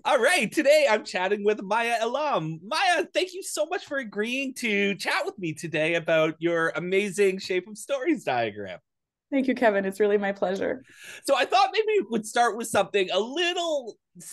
All right, today I'm chatting with Maya Elam. Maya, thank you so much for agreeing to chat with me today about your amazing Shape of Stories diagram. Thank you, Kevin. It's really my pleasure. So I thought maybe we would start with something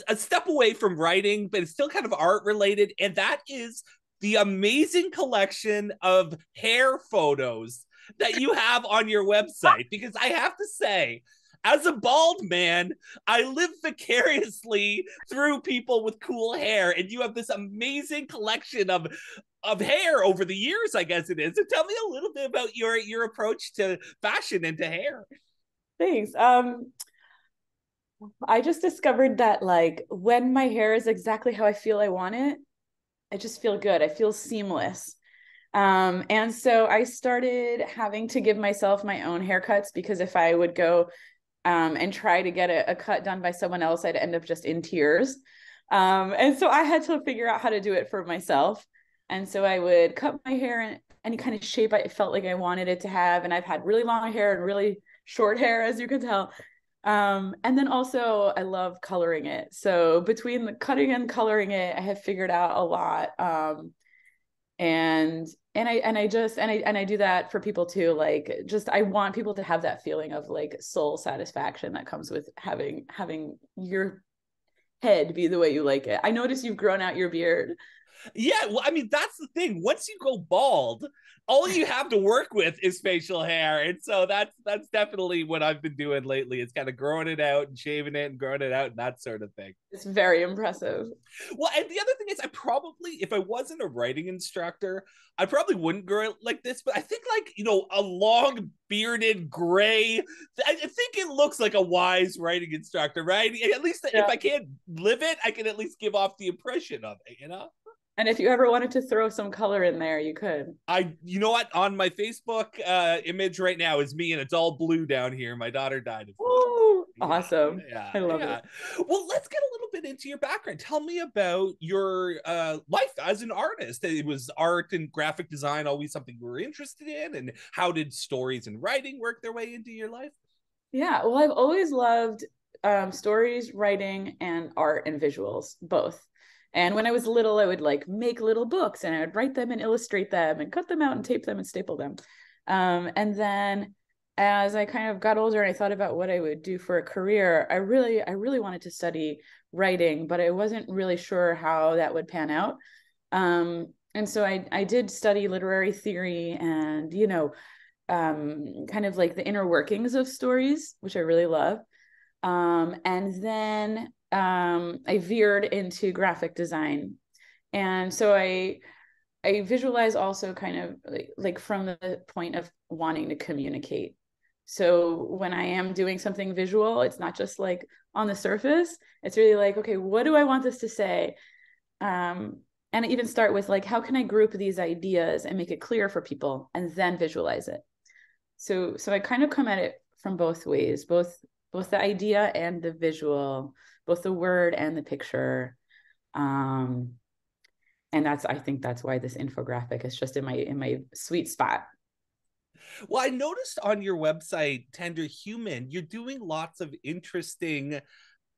a step away from writing, but it's still kind of art related, and that is the amazing collection of hair photos that you have on your website. Because I have to say, as a bald man, I live vicariously through people with cool hair, and you have this amazing collection of hair over the years, I guess it is. So tell me a little bit about your approach to fashion and to hair. Thanks. I just discovered that like when my hair is exactly how I feel I want it, I just feel good. I feel seamless. And so I started having to give myself my own haircuts because if I would go and try to get a cut done by someone else, I'd end up just in tears. And so I had to figure out how to do it for myself. And so I would cut my hair in any kind of shape I felt like I wanted it to have. And I've had really long hair and really short hair, as you can tell. And then also I love coloring it. So between the cutting and coloring it, I have figured out a lot. And I do that for people too. Like just I want people to have that feeling of like soul satisfaction that comes with having your head be the way you like it. I notice you've grown out your beard. Yeah, well, I mean, that's the thing. Once you go bald, all you have to work with is facial hair. And so that's definitely what I've been doing lately. It's kind of growing it out and shaving it and growing it out and that sort of thing. It's very impressive. Well, and the other thing is I probably, if I wasn't a writing instructor, I probably wouldn't grow it like this, but I think like, a long bearded gray, I think it looks like a wise writing instructor, right? At least if Yeah. I can't live it, I can at least give off the impression of it. And if you ever wanted to throw some color in there, you could. You know what? On my Facebook image right now is me, and it's all blue down here. My daughter died, of course. Oh, Yeah, awesome. yeah, I love yeah. it. Well, let's get a little bit into your background. Tell me about your life as an artist. It was art and graphic design always something you were interested in, and how did stories and writing work their way into your life? Yeah, well, I've always loved stories, writing, and art and visuals, both. And when I was little, I would like make little books and I would write them and illustrate them and cut them out and tape them and staple them. And then as I kind of got older and I thought about what I would do for a career, I really wanted to study writing, but I wasn't really sure how that would pan out. And so I did study literary theory and, kind of like the inner workings of stories, which I really love. And then I veered into graphic design. And so I visualize also kind of like from the point of wanting to communicate. So when I am doing something visual, it's not just like on the surface. It's really like, okay, what do I want this to say? And I even start with like, how can I group these ideas and make it clear for people and then visualize it? So I kind of come at it from both ways, both the idea and the visual, both the word and the picture. Um, and I think that's why this infographic is just in my sweet spot. Well, I noticed on your website, Tender Human, you're doing lots of interesting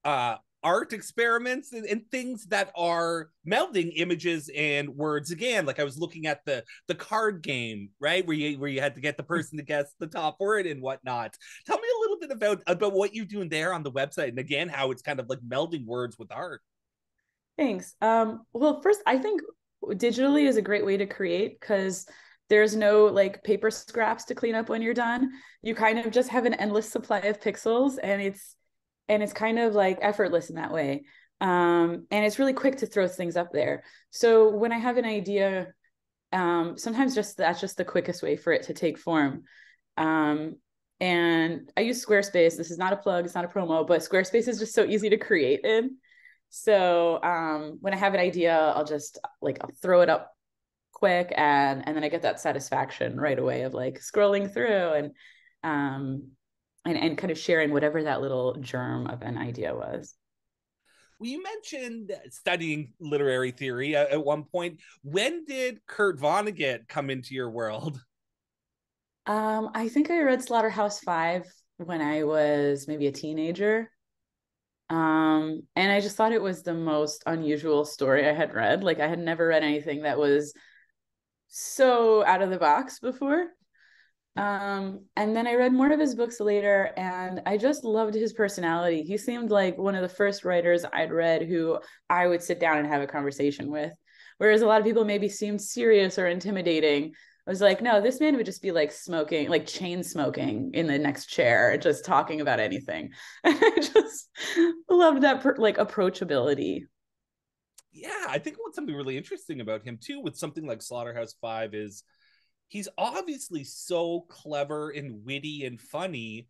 uh art experiments and things that are melding images and words again. Like I was looking at the card game, right, where you had to get the person to guess the top word and whatnot. Tell me a little bit about what you're doing there on the website, and again how it's kind of like melding words with art. Thanks. Well, first, I think digitally is a great way to create because there's no like paper scraps to clean up when you're done. You kind of just have an endless supply of pixels, and it's kind of like effortless in that way. And it's really quick to throw things up there. So when I have an idea, sometimes just that's just the quickest way for it to take form. Um, and I use Squarespace. This is not a plug, it's not a promo, but Squarespace is just so easy to create in. So when I have an idea, I'll throw it up quick and then I get that satisfaction right away of like scrolling through um and kind of sharing whatever that little germ of an idea was. Well, you mentioned studying literary theory at one point. When did Kurt Vonnegut come into your world? I think I read Slaughterhouse-Five when I was maybe a teenager. And I just thought it was the most unusual story I had read. Like I had never read anything that was so out of the box before. And then I read more of his books later, and I just loved his personality. He seemed like one of the first writers I'd read who I would sit down and have a conversation with. Whereas a lot of people maybe seemed serious or intimidating. I was like, no, this man would just be like smoking, like chain smoking in the next chair, just talking about anything. And I just loved that like approachability. Yeah, I think what's something really interesting about him too, with something like Slaughterhouse-Five, is he's obviously so clever and witty and funny,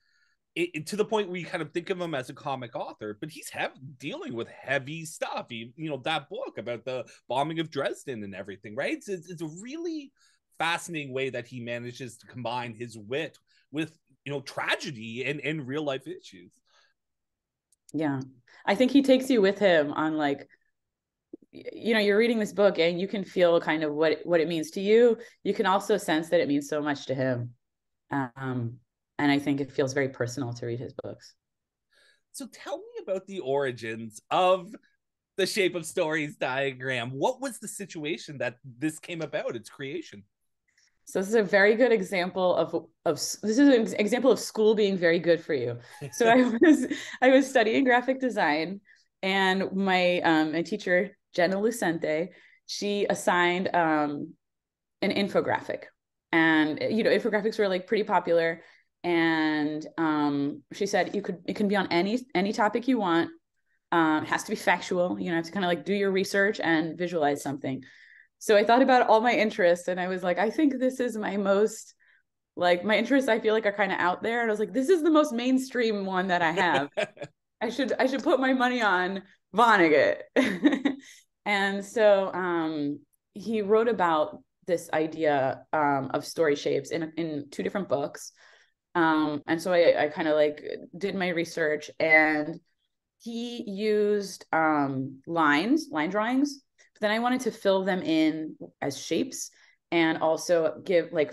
to the point where you kind of think of him as a comic author, but he's dealing with heavy stuff. That book about the bombing of Dresden and everything, right? It's a really fascinating way that he manages to combine his wit with tragedy and real life issues. Yeah, I think he takes you with him on like, you're reading this book and you can feel kind of what it means to you. You can also sense that it means so much to him. And I think it feels very personal to read his books. So tell me about the origins of the Shape of Stories diagram. What was the situation that this came about, its creation? So this is a very good example of this is an example of school being very good for you. So I was studying graphic design, and my teacher Jenna Lucente, she assigned an infographic, and infographics were like pretty popular. And she said it can be on any topic you want. It has to be factual. You have to kind of like do your research and visualize something. So I thought about all my interests, and I was like, I think this is my most, like, my interests I feel like are kind of out there. And I was like, this is the most mainstream one that I have. I should put my money on Vonnegut. And so he wrote about this idea of story shapes in two different books. And so I kind of like did my research, and he used line drawings, but then I wanted to fill them in as shapes and also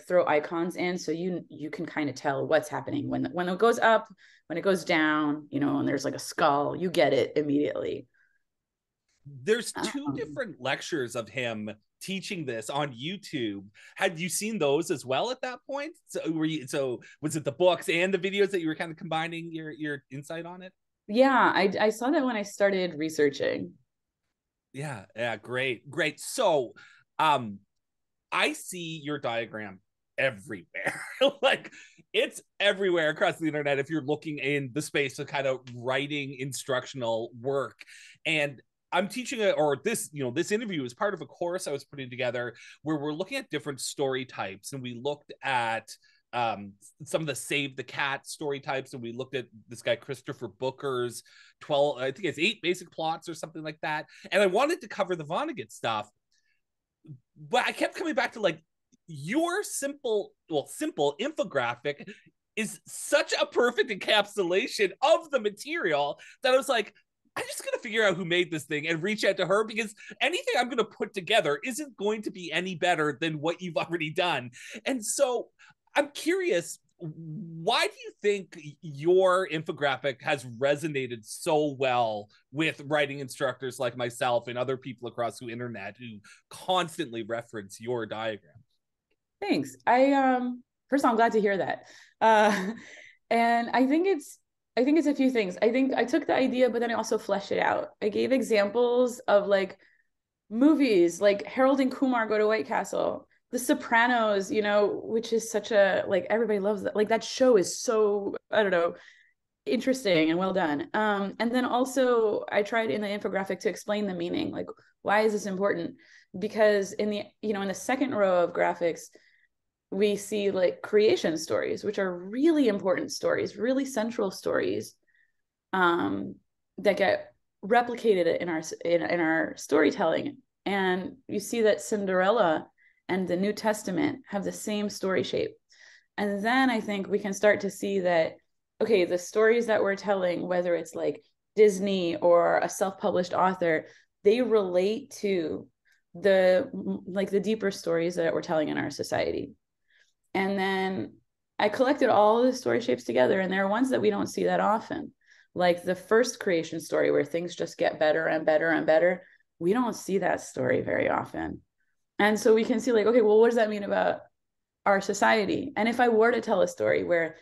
throw icons in, so you can kind of tell what's happening when it goes up, when it goes down, and there's like a skull, you get it immediately. There's two different lectures of him teaching this on YouTube. Had you seen those as well at that point? So was it the books and the videos that you were kind of combining your insight on it? Yeah, I saw that when I started researching. Yeah, great. So, I see your diagram everywhere. Like, it's everywhere across the internet if you're looking in the space of kind of writing instructional work. And I'm teaching this interview is part of a course I was putting together where we're looking at different story types, and we looked at some of the Save the Cat story types, and we looked at this guy Christopher Booker's 12, I think it's 8 basic plots or something like that. And I wanted to cover the Vonnegut stuff, but I kept coming back to like your simple infographic is such a perfect encapsulation of the material that I was like, I'm just going to figure out who made this thing and reach out to her, because anything I'm going to put together isn't going to be any better than what you've already done. And so I'm curious, why do you think your infographic has resonated so well with writing instructors like myself and other people across the internet who constantly reference your diagram? Thanks. First of all, I'm glad to hear that. And I think it's a few things. I think I took the idea, but then I also fleshed it out. I gave examples of like movies, like Harold and Kumar Go to White Castle, The Sopranos, which is such a, like, everybody loves that. Like, that show is so, I don't know, interesting and well done. And then also I tried in the infographic to explain the meaning. Like, why is this important? Because in the second row of graphics, we see like creation stories, which are really important stories, really central stories, that get replicated in our storytelling. And you see that Cinderella and the New Testament have the same story shape. And then I think we can start to see that, okay, the stories that we're telling, whether it's like Disney or a self-published author, they relate to the deeper stories that we're telling in our society. And then I collected all the story shapes together, and there are ones that we don't see that often, like the first creation story where things just get better and better and better, we don't see that story very often. And so we can see, like, okay, well, what does that mean about our society? And if I were to tell a story where,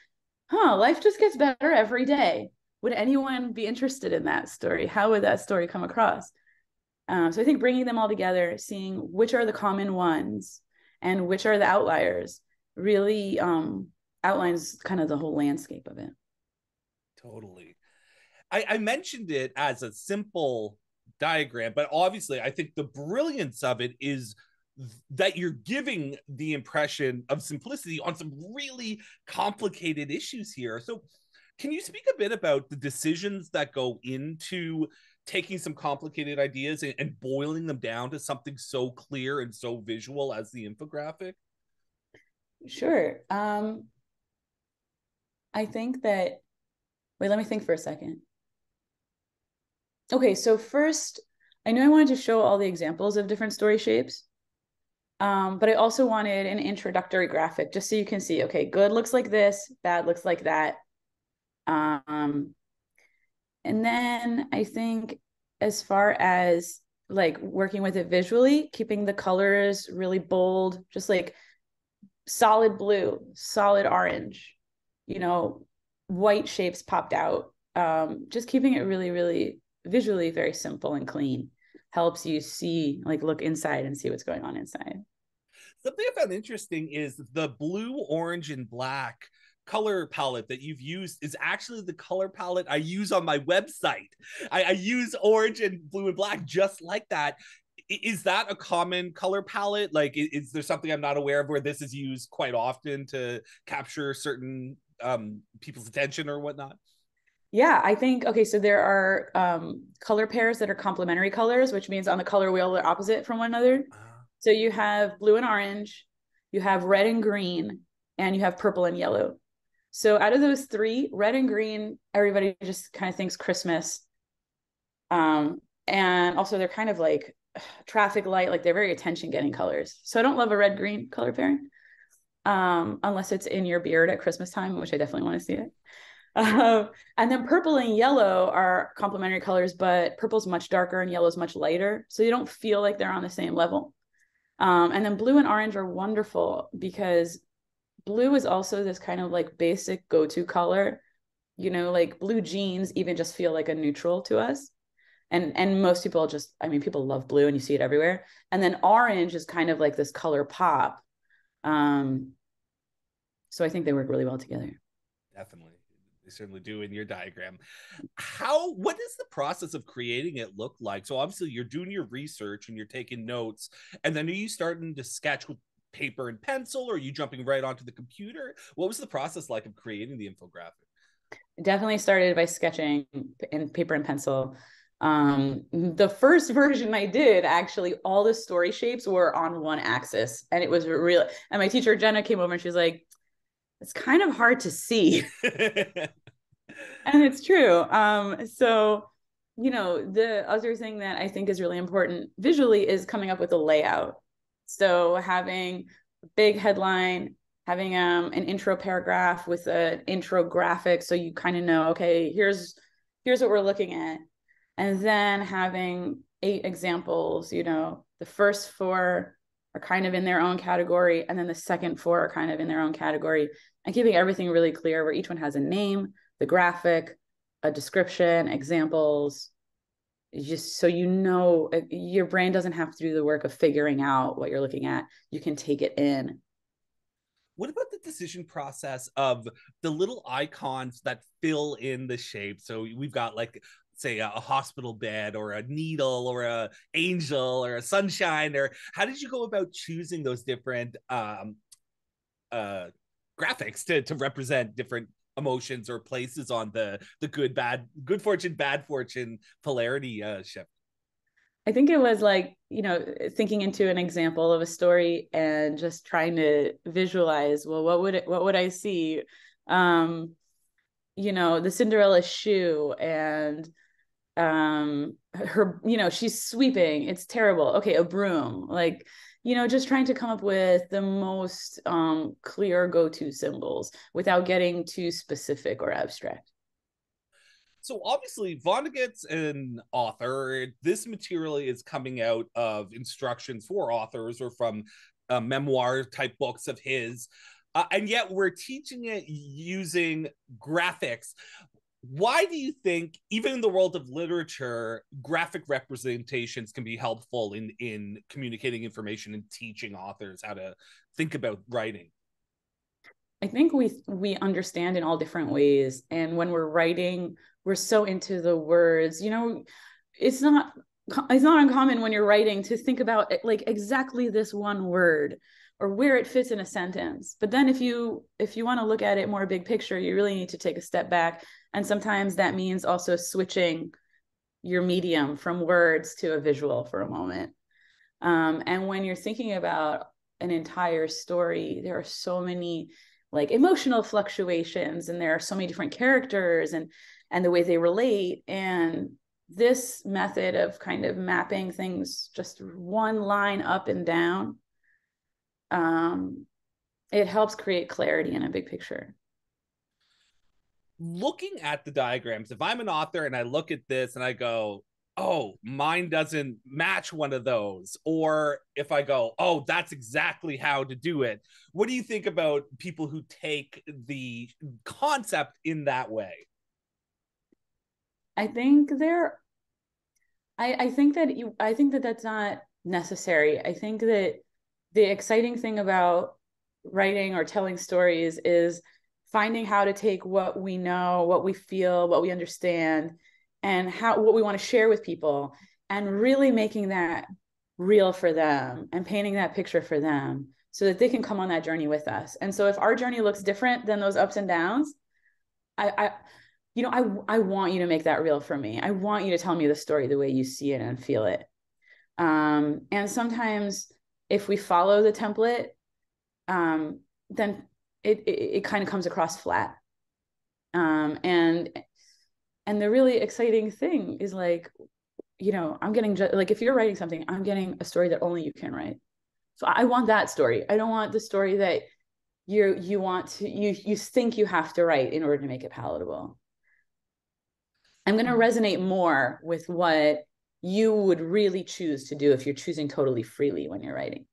life just gets better every day, would anyone be interested in that story? How would that story come across? So I think bringing them all together, seeing which are the common ones and which are the outliers, really outlines kind of the whole landscape of it. Totally. I mentioned it as a simple diagram, but obviously I think the brilliance of it is that you're giving the impression of simplicity on some really complicated issues here. So can you speak a bit about the decisions that go into taking some complicated ideas and boiling them down to something so clear and so visual as the infographic? Sure. I think that, wait, let me think for a second. Okay, so first, I knew I wanted to show all the examples of different story shapes, but I also wanted an introductory graphic just so you can see, okay, good looks like this, bad looks like that. And then I think as far as like working with it visually, keeping the colors really bold, just like solid blue, solid orange, you know, white shapes popped out. Just keeping it really, really visually very simple and clean helps you see, like, look inside and see what's going on inside. Something I found interesting is the blue, orange, and black color palette that you've used is actually the color palette I use on my website. I use orange and blue and black just like that. Is that a common color palette? Like, is there something I'm not aware of where this is used quite often to capture certain people's attention or whatnot? Yeah, I think, okay, so there are color pairs that are complementary colors, which means on the color wheel they're opposite from one another. So you have blue and orange, you have red and green, and you have purple and yellow. So out of those three, red and green, everybody just kind of thinks Christmas. And also they're kind of like traffic light, like they're very attention getting colors. So I don't love a red green color pairing, unless it's in your beard at Christmas time, which I definitely want to see it. And then purple and yellow are complementary colors, but purple's much darker and yellow's much lighter. So you don't feel like they're on the same level. And then blue and orange are wonderful because blue is also this kind of like basic go-to color. You know, like blue jeans even just feel like a neutral to us. And most people just, I mean, people love blue and you see it everywhere. And then orange is kind of like this color pop. So I think they work really well together. Definitely. They certainly do in your diagram. What does the process of creating it look like? So obviously you're doing your research and you're taking notes, and then are you starting to sketch with paper and pencil, or are you jumping right onto the computer? What was the process like of creating the infographic? Definitely started by sketching in paper and pencil. The first version I did, actually, all the story shapes were on one axis, and it was real. And my teacher Jenna came over and she was like, "It's kind of hard to see," and it's true. So you know, the other thing that I think is really important visually is coming up with a layout. So having a big headline, having an intro paragraph with an intro graphic, so you kind of know, okay, here's what we're looking at, and then having 8 examples. You know, the first 4 are kind of in their own category, and then the second 4 are kind of in their own category, and keeping everything really clear where each one has a name, the graphic, a description, examples, just so you know, your brain doesn't have to do the work of figuring out what you're looking at. You can take it in. What about the decision process of the little icons that fill in the shape? So we've got, like, say a hospital bed or a needle or a angel or a sunshine, or how did you go about choosing those different uh graphics to represent different emotions or places on the good fortune, bad fortune polarity shift? I think it was like, you know, thinking into an example of a story and just trying to visualize, well, what would I see? You know, the Cinderella shoe, and her, you know, she's sweeping, it's terrible, okay, a broom, like, you know, just trying to come up with the most clear go-to symbols without getting too specific or abstract. So obviously, Vonnegut's an author. This material is coming out of instructions for authors or from memoir type books of his. And yet we're teaching it using graphics. Why do you think, even in the world of literature, graphic representations can be helpful in communicating information and teaching authors how to think about writing? I think we understand in all different ways. And when we're writing, we're so into the words. It's not uncommon when you're writing to think about like exactly this one word or where it fits in a sentence. But then if you want to look at it more big picture, you really need to take a step back. And sometimes that means also switching your medium from words to a visual for a moment. And when you're thinking about an entire story, there are so many like emotional fluctuations, and there are so many different characters and the way they relate. And this method of kind of mapping things just one line up and down, it helps create clarity in a big picture. Looking at the diagrams, if I'm an author and I look at this and I go, oh, mine doesn't match one of those, or if I go, oh, that's exactly how to do it, what do you think about people who take the concept in that way? I think there I think that that's not necessary. I think that the exciting thing about writing or telling stories is finding how to take what we know, what we feel, what we understand, and what we want to share with people, and really making that real for them and painting that picture for them so that they can come on that journey with us. And so if our journey looks different than those ups and downs, I I want you to make that real for me. I want you to tell me the story the way you see it and feel it. And sometimes if we follow the template, then it kind of comes across flat. And the really exciting thing is like, I'm getting like, if you're writing something, I'm getting a story that only you can write. So I want that story. I don't want the story that you think you have to write in order to make it palatable. I'm going to resonate more with what you would really choose to do if you're choosing totally freely when you're writing.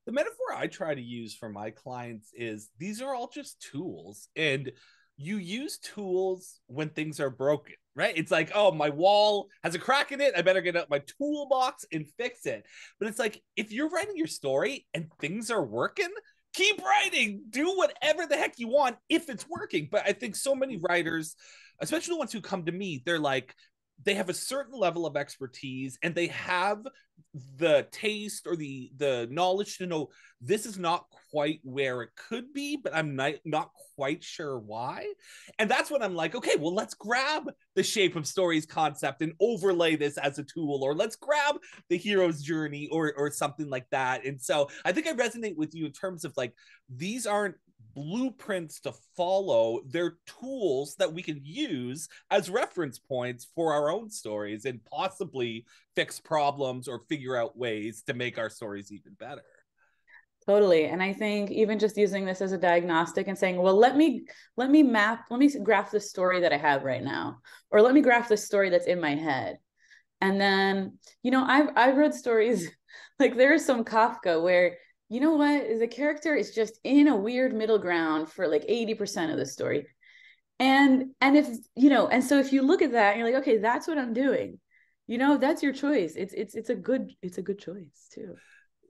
The metaphor I try to use for my clients is these are all just tools, and you use tools when things are broken, right? It's like, oh, my wall has a crack in it. I better get out my toolbox and fix it. But it's like, if you're writing your story and things are working, keep writing, do whatever the heck you want if it's working. But I think so many writers, especially the ones who come to me, they're like, they have a certain level of expertise and they have the taste or the knowledge to know this is not quite where it could be, but I'm not quite sure why. And that's when I'm like, okay, well, let's grab the shape of stories concept and overlay this as a tool, or let's grab the hero's journey or something like that. And so I think I resonate with you in terms of like, these aren't blueprints to follow, they're tools that we can use as reference points for our own stories and possibly fix problems or figure out ways to make our stories even better. Totally. And I think even just using this as a diagnostic and saying, well, let me graph the story that I have right now, or let me graph the story that's in my head. And then, I've read stories like there's some Kafka where, the character is just in a weird middle ground for like 80% of the story. And if, and so if you look at that and you're like, okay, that's what I'm doing, that's your choice. It's a good choice too.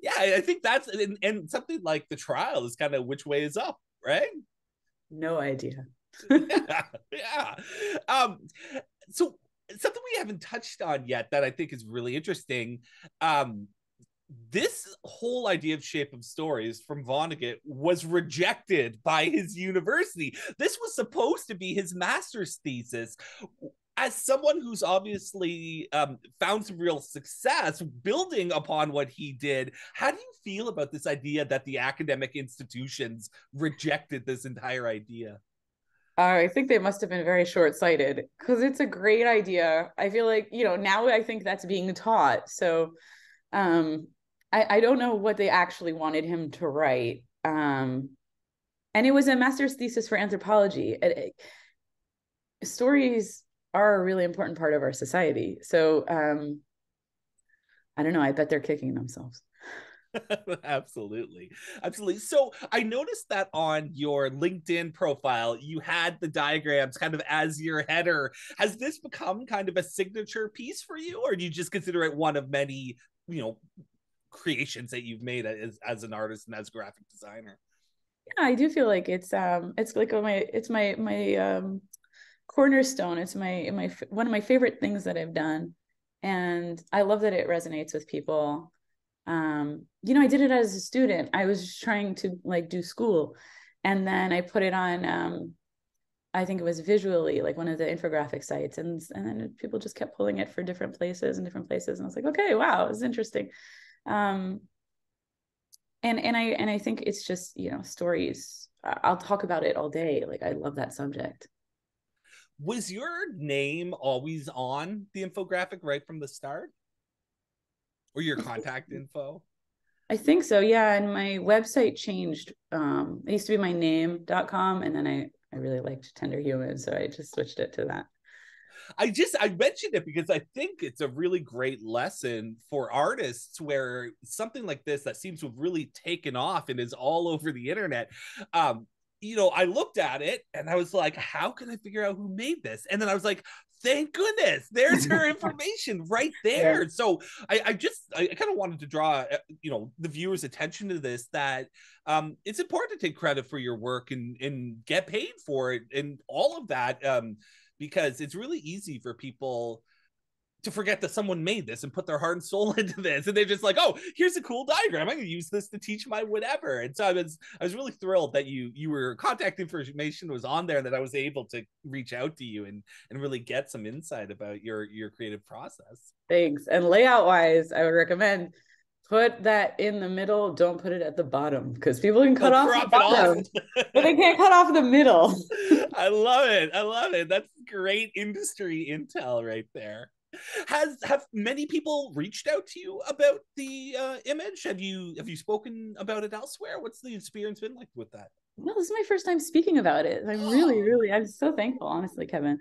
Yeah, I think that's, and something like the trial is kind of which way is up, right? No idea. Yeah. So something we haven't touched on yet that I think is really interesting. This whole idea of shape of stories from Vonnegut was rejected by his university. This was supposed to be his master's thesis. As someone who's obviously found some real success building upon what he did, how do you feel about this idea that the academic institutions rejected this entire idea? I think they must have been very short-sighted because it's a great idea. I feel like, now I think that's being taught. So I don't know what they actually wanted him to write. And it was a master's thesis for anthropology. Stories are a really important part of our society. So I don't know, I bet they're kicking themselves. Absolutely. Absolutely. So I noticed that on your LinkedIn profile, you had the diagrams kind of as your header. Has this become kind of a signature piece for you, or do you just consider it one of many, creations that you've made as an artist and as a graphic designer? Yeah, I do feel like it's like my cornerstone. It's my one of my favorite things that I've done. And I love that it resonates with people. I did it as a student. I was just trying to like do school. And then I put it on I think it was Visually, like one of the infographic sites. And then people just kept pulling it for different places and different places. And I was like, okay, wow, it's interesting. Um, and I think it's just, stories. I'll talk about it all day. Like I love that subject. Was your name always on the infographic right from the start? Or your contact info? I think so. Yeah. And my website changed. It used to be my name.com. And then I really liked Tender Human. So I just switched it to that. I mentioned it because I think it's a really great lesson for artists where something like this that seems to have really taken off and is all over the internet. I looked at it and I was like, how can I figure out who made this? And then I was like, thank goodness, there's her information right there. Yeah. So I kind of wanted to draw the viewers' attention to this, that it's important to take credit for your work and get paid for it and all of that. Because it's really easy for people to forget that someone made this and put their heart and soul into this, and they're just like, oh, here's a cool diagram, I'm gonna use this to teach my whatever. And so I was really thrilled that you were contact information was on there, and that I was able to reach out to you and really get some insight about your creative process. Thanks. And layout wise, I would recommend put that in the middle. Don't put it at the bottom because people can cut They'll off the crop it off. bottom, but they can't cut off the middle. I love it. I love it. That's great industry intel right there. Have many people reached out to you about the image? Have you spoken about it elsewhere? What's the experience been like with that? No, this is my first time speaking about it. I'm really, really, I'm so thankful, honestly, Kevin.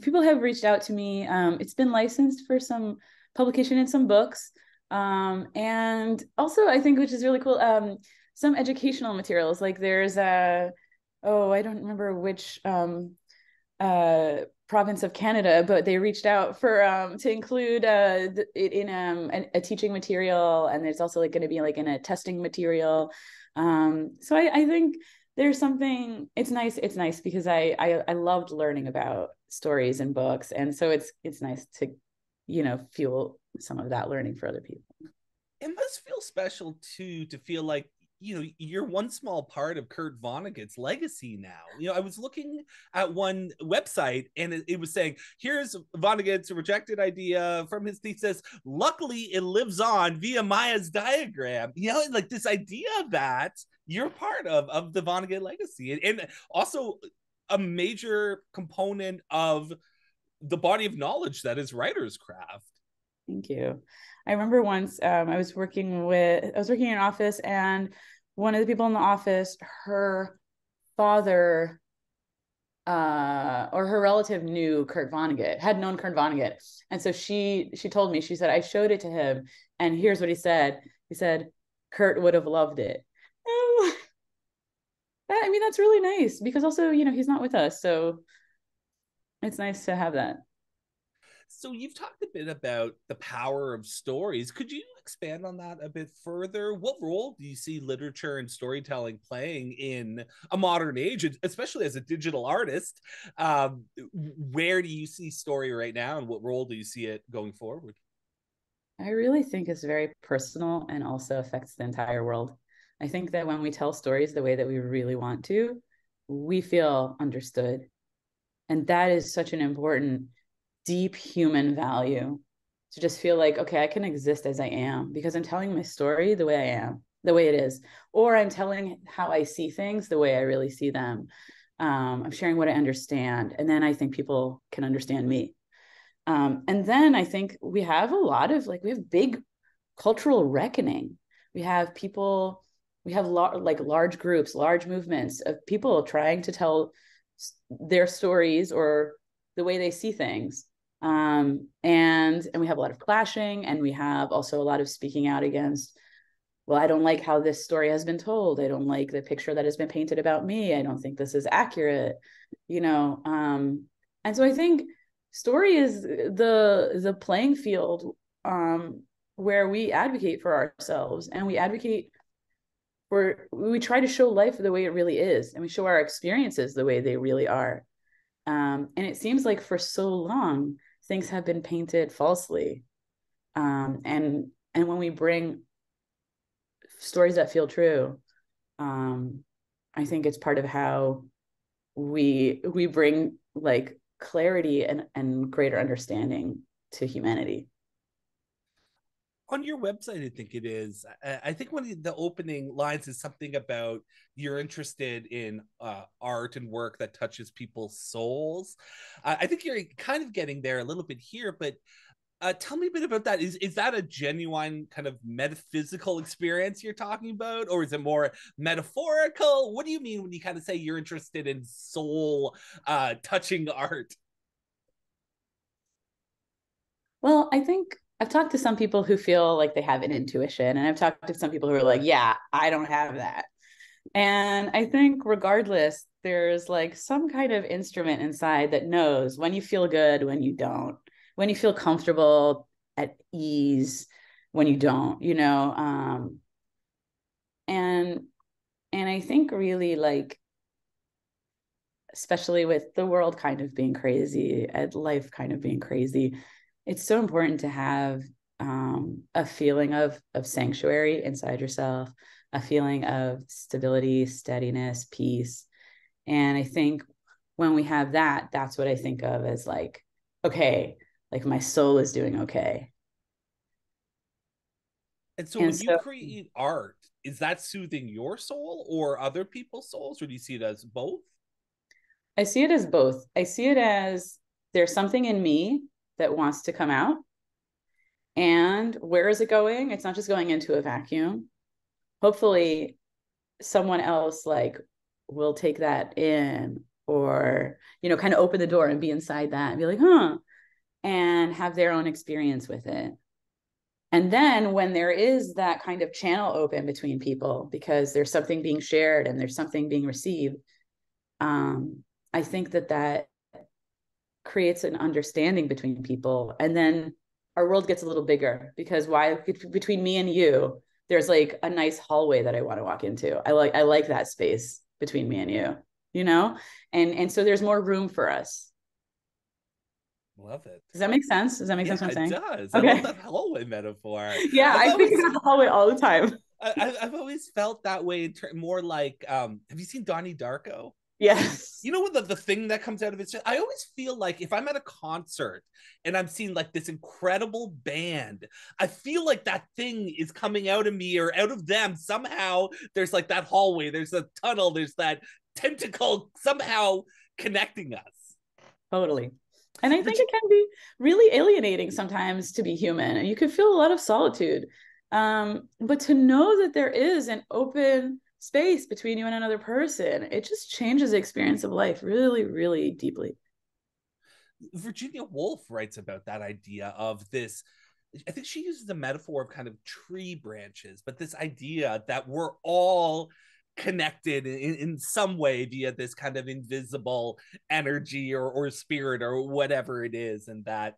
People have reached out to me. It's been licensed for some publication in some books. And also I think, which is really cool, some educational materials. Like there's I don't remember which province of Canada, but they reached out for to include it in a teaching material, and there's also like going to be like in a testing material. So I think there's something. It's nice because I loved learning about stories and books, and so it's nice to fuel some of that learning for other people. It must feel special too to feel like you're one small part of Kurt Vonnegut's legacy now. I was looking at one website and it was saying, here's Vonnegut's rejected idea from his thesis. Luckily, it lives on via Maya's diagram. Like this idea that you're part of the Vonnegut legacy, and also a major component of the body of knowledge that is writer's craft. Thank you. I remember once I was working in an office, and one of the people in the office, her father or her relative knew Kurt Vonnegut, had known Kurt Vonnegut. And so she told me, she said, I showed it to him and here's what he said. He said, Kurt would have loved it. Oh, that's really nice because also, he's not with us. So it's nice to have that. So you've talked a bit about the power of stories. Could you expand on that a bit further? What role do you see literature and storytelling playing in a modern age, especially as a digital artist? Where do you see story right now, and what role do you see it going forward? I really think it's very personal and also affects the entire world. I think that when we tell stories the way that we really want to, we feel understood. And that is such an important deep human value, to just feel like, okay, I can exist as I am because I'm telling my story the way I am, the way it is, or I'm telling how I see things the way I really see them. I'm sharing what I understand, and then I think people can understand me. And then I think we have we have big cultural reckoning. We have people, we have large groups, large movements of people trying to tell their stories or the way they see things. And we have a lot of clashing, and we have also a lot of speaking out against, well, I don't like how this story has been told. I don't like the picture that has been painted about me. I don't think this is accurate, you know. And so I think story is the playing field, where we advocate for ourselves, and we try to show life the way it really is, and we show our experiences the way they really are. And it seems like for so long things have been painted falsely. And when we bring stories that feel true, I think it's part of how we bring like clarity and greater understanding to humanity. On your website, I think it is. I think one of the opening lines is something about you're interested in art and work that touches people's souls. I think you're kind of getting there a little bit here, but tell me a bit about that. Is that a genuine kind of metaphysical experience you're talking about, or is it more metaphorical? What do you mean when you kind of say you're interested in soul touching art? Well, I think I've talked to some people who feel like they have an intuition, and I've talked to some people who are like, yeah, I don't have that. And I think regardless, there's like some kind of instrument inside that knows when you feel good, when you don't, when you feel comfortable, at ease, when you don't, you know. And I think really, like, especially with the world kind of being crazy and life kind of being crazy, it's so important to have a feeling of sanctuary inside yourself, a feeling of stability, steadiness, peace. And I think when we have that, that's what I think of as like, okay, like my soul is doing okay. And so And when you so create art, is that soothing your soul or other people's souls, or do you see it as both? I see it as both. I see it as there's something in me that wants to come out. And where is it going? It's not just going into a vacuum. Hopefully, someone else like will take that in, or, you know, kind of open the door and be inside that and be like, huh, and have their own experience with it. And then when there is that kind of channel open between people, because there's something being shared and there's something being received, I think that creates an understanding between people. And then our world gets a little bigger, because why, between me and you, there's like a nice hallway that I want to walk into. I like that space between me and you know? And so there's more room for us. Love it. Does that make sense? Does that make Yeah, sense what I'm it saying? does. I love Okay. that hallway metaphor. Yeah, I've I think always about the hallway all the time. I've always felt that way, more like have you seen Donnie Darko? Yes. You know what the thing that comes out of it? I always feel like if I'm at a concert and I'm seeing like this incredible band, I feel like that thing is coming out of me or out of them somehow. There's like that hallway, there's a tunnel, there's that tentacle somehow connecting us. Totally. And I think Virginia, it can be really alienating sometimes to be human, and you can feel a lot of solitude. But to know that there is an open space between you and another person, it just changes the experience of life really, really deeply. Virginia Woolf writes about that idea of this. I think she uses the metaphor of kind of tree branches, but this idea that we're all connected in some way via this kind of invisible energy or spirit or whatever it is, and that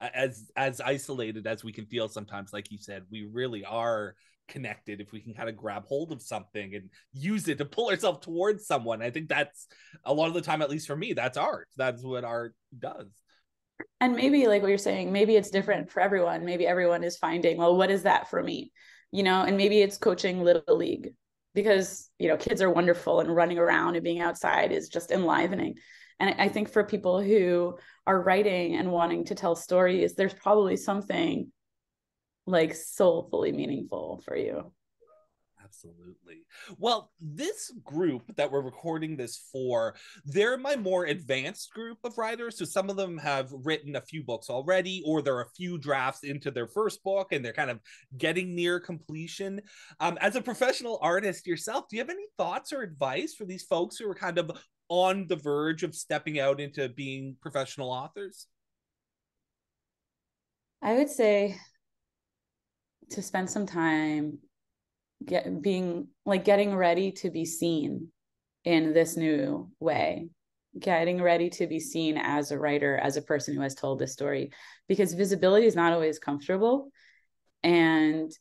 as isolated as we can feel sometimes, like you said, we really are connected if we can kind of grab hold of something and use it to pull ourselves towards someone. I think that's a lot of the time, at least for me, that's art. That's what art does. And maybe, like what you're saying, maybe it's different for everyone. Maybe everyone is finding, well, what is that for me? You know, and maybe it's coaching Little League, because, you know, kids are wonderful and running around and being outside is just enlivening. And I think for people who are writing and wanting to tell stories, there's probably something like soulfully meaningful for you. Absolutely. Well, this group that we're recording this for, they're my more advanced group of writers. So some of them have written a few books already, or they're a few drafts into their first book and they're kind of getting near completion. As a professional artist yourself, do you have any thoughts or advice for these folks who are kind of on the verge of stepping out into being professional authors? I would say to spend some time getting ready to be seen in this new way, getting ready to be seen as a writer, as a person who has told this story, because visibility is not always comfortable, and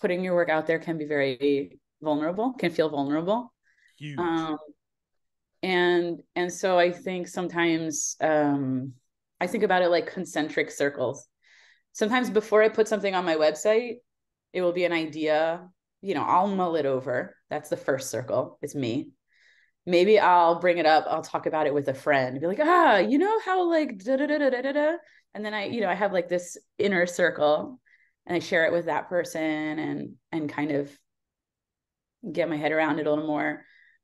putting your work out there can be very vulnerable, can feel vulnerable. Huge. And so I think sometimes I think about it like concentric circles. Sometimes before I put something on my website, it will be an idea, I'll mull it over. That's the first circle. It's me. Maybe I'll bring it up. I'll talk about it with a friend. Be like, how like da da da da da da. And then I have like this inner circle, and I share it with that person, and kind of get my head around it a little more.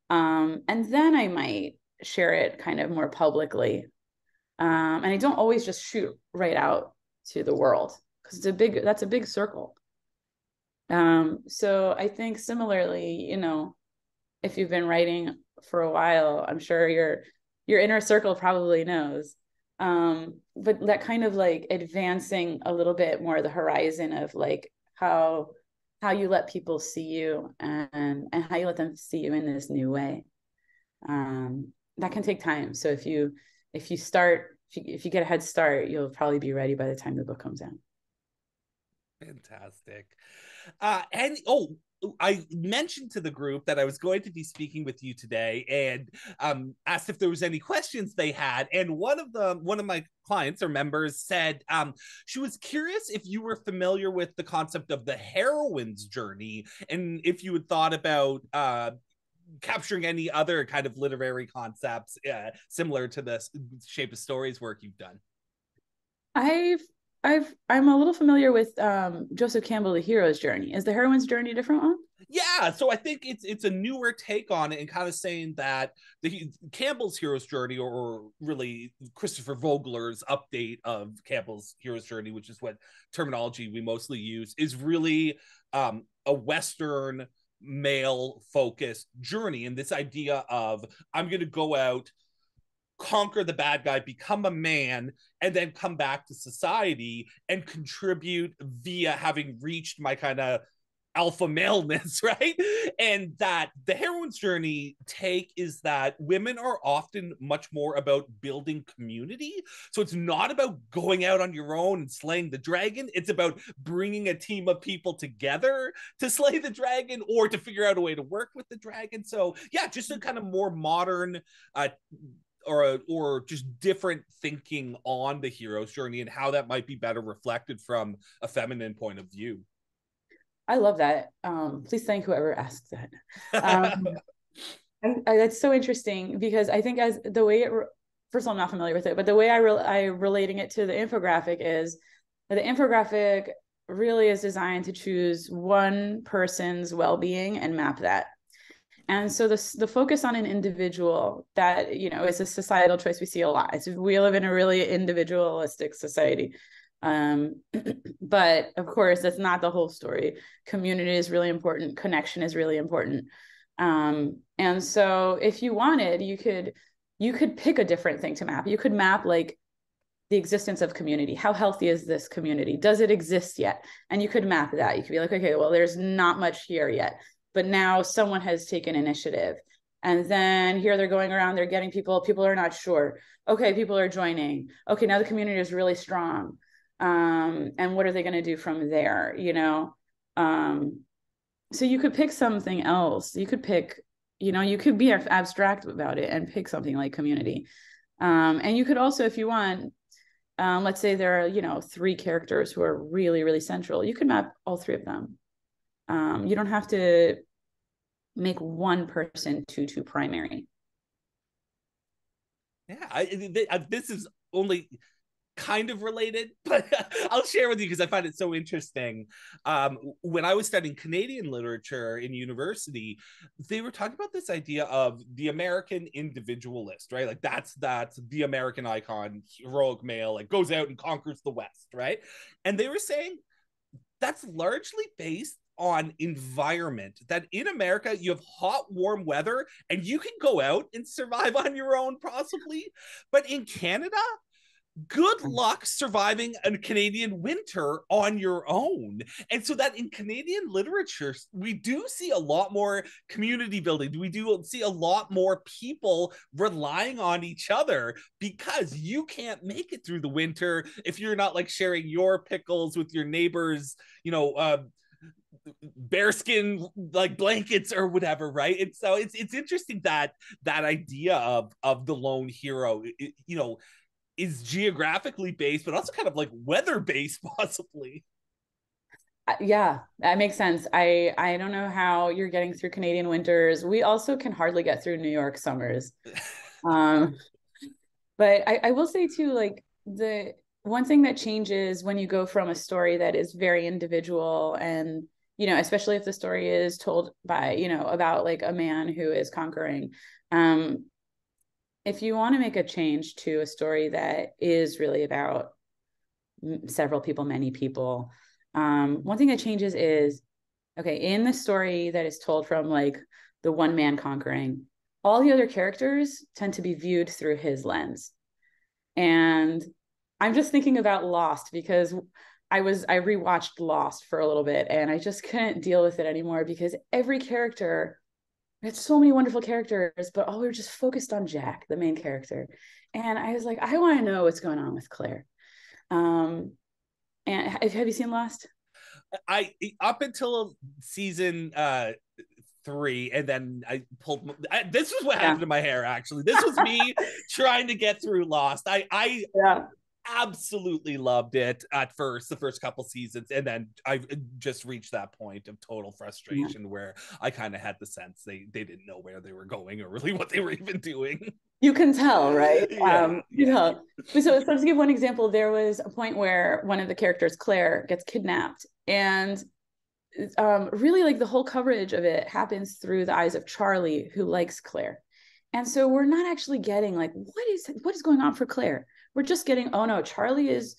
And then I might share it kind of more publicly. And I don't always just shoot right out to the world, because that's a big circle. So I think similarly, if you've been writing for a while, I'm sure your inner circle probably knows. But that kind of like advancing a little bit more the horizon of like how you let people see you, and how you let them see you in this new way. That can take time. So if you get a head start, you'll probably be ready by the time the book comes out. Fantastic. And I mentioned to the group that I was going to be speaking with you today, and asked if there was any questions they had. And one of my clients or members said she was curious if you were familiar with the concept of the heroine's journey, and if you had thought about capturing any other kind of literary concepts similar to the Shape of Stories work you've done. I'm a little familiar with Joseph Campbell, The Hero's Journey. Is the heroine's journey a different one? Yeah, so I think it's a newer take on it, and kind of saying that Campbell's hero's journey, or really Christopher Vogler's update of Campbell's hero's journey, which is what terminology we mostly use, is really a Western male focused journey. And this idea of, I'm going to go out, conquer the bad guy, become a man, and then come back to society and contribute via having reached my kind of alpha maleness, right? And that the heroine's journey take is that women are often much more about building community. So it's not about going out on your own and slaying the dragon. It's about bringing a team of people together to slay the dragon, or to figure out a way to work with the dragon. So yeah, just a kind of more modern or just different thinking on the hero's journey, and how that might be better reflected from a feminine point of view. I love that. Please thank whoever asked that. That's so interesting, because I think as the way first of all, I'm not familiar with it, but the way I relating it to the infographic is that the infographic really is designed to choose one person's well-being and map that. And so the focus on an individual, that, is a societal choice we see a lot. We live in a really individualistic society. But of course, that's not the whole story. Community is really important. Connection is really important. And so if you wanted, you could pick a different thing to map. You could map like the existence of community. How healthy is this community? Does it exist yet? And you could map that. You could be like, okay, well, there's not much here yet, but now someone has taken initiative. And then here they're going around, they're getting people are not sure. Okay, people are joining. Okay, now the community is really strong. And what are they going to do from there? So you could pick something else. You could pick, you could be abstract about it and pick something like community. And you could also, if you want, let's say there are, 3 characters who are really, really central. You could map all 3 of them. You don't have to make one person too primary. Yeah, this is only kind of related, but I'll share with you because I find it so interesting. When I was studying Canadian literature in university, they were talking about this idea of the American individualist, right? Like that's the American icon, heroic male, like goes out and conquers the West, right? And they were saying that's largely based on environment, that in America you have hot, warm weather and you can go out and survive on your own, possibly. But in Canada, good luck surviving a Canadian winter on your own. And so that in Canadian literature, we do see a lot more community building. We do see a lot more people relying on each other, because you can't make it through the winter if you're not like sharing your pickles with your neighbors, bearskin like blankets or whatever, right? And so it's interesting that that idea of the lone hero, is geographically based, but also kind of like weather based, possibly. Yeah, that makes sense. I don't know how you're getting through Canadian winters. We also can hardly get through New York summers. Um, but I will say too, like the one thing that changes when you go from a story that is very individual and, especially if the story is told by, about like a man who is conquering, if you want to make a change to a story that is really about several people, many people, one thing that changes is, okay, in the story that is told from like the one man conquering, all the other characters tend to be viewed through his lens. And I'm just thinking about Lost, because I rewatched Lost for a little bit and I just couldn't deal with it anymore, because every character, it's so many wonderful characters, but we were just focused on Jack, the main character. And I was like, I want to know what's going on with Claire. And have you seen Lost? I up until season 3, and then I pulled. This was what happened to my hair. Actually, this was me trying to get through Lost. I absolutely loved it at first, the first couple seasons, and then I just reached that point of total frustration where I kind of had the sense they didn't know where they were going or really what they were even doing. You can tell, right? Yeah. So to give one example, there was a point where one of the characters, Claire, gets kidnapped, and really like the whole coverage of it happens through the eyes of Charlie, who likes Claire. And so we're not actually getting like what is going on for Claire. We're just getting, oh no, Charlie is,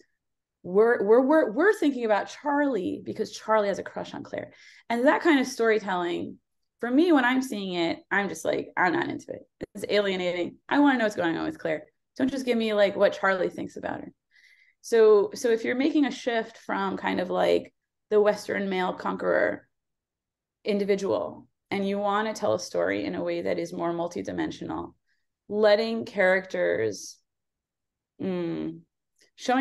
we're thinking about Charlie because Charlie has a crush on Claire. And that kind of storytelling, for me, when I'm seeing it, I'm just like, I'm not into it. It's alienating. I want to know what's going on with Claire. Don't just give me like what Charlie thinks about her. So if you're making a shift from kind of like the Western male conqueror individual, and you want to tell a story in a way that is more multidimensional, letting characters, showing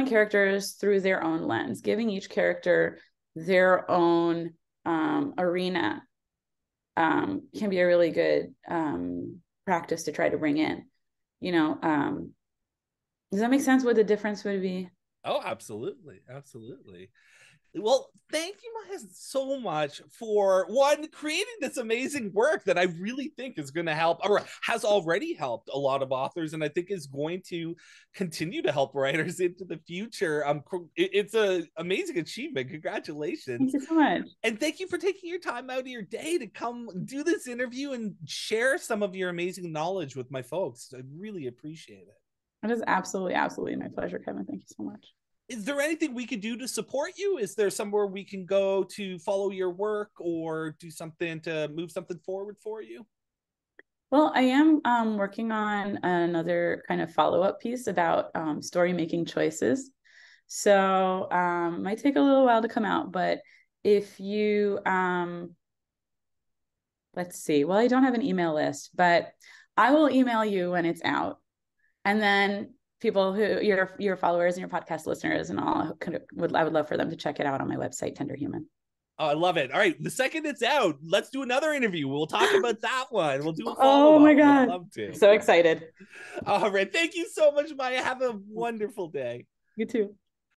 characters through their own lens, giving each character their own arena, can be a really good practice to try to bring in. Does that make sense what the difference would be? Oh, absolutely. Well, thank you guys so much for creating this amazing work that I really think is going to help, or has already helped a lot of authors, and I think is going to continue to help writers into the future. It's an amazing achievement. Congratulations. Thank you so much. And thank you for taking your time out of your day to come do this interview and share some of your amazing knowledge with my folks. I really appreciate it. It is absolutely my pleasure, Kevin. Thank you so much. Is there anything we could do to support you? Is there somewhere we can go to follow your work or do something to move something forward for you? Well, I am working on another kind of follow-up piece about story making choices. So might take a little while to come out, but if you, let's see, well, I don't have an email list, but I will email you when it's out. And then people who your followers and your podcast listeners and all I would love for them to check it out on my website, Tender Human. Oh, I love it. All right. The second it's out, let's do another interview. We'll talk about that one. We'll do a follow-up. Oh my God. I'd love to. I'm so excited. All right. Thank you so much, Maya. Have a wonderful day. You too.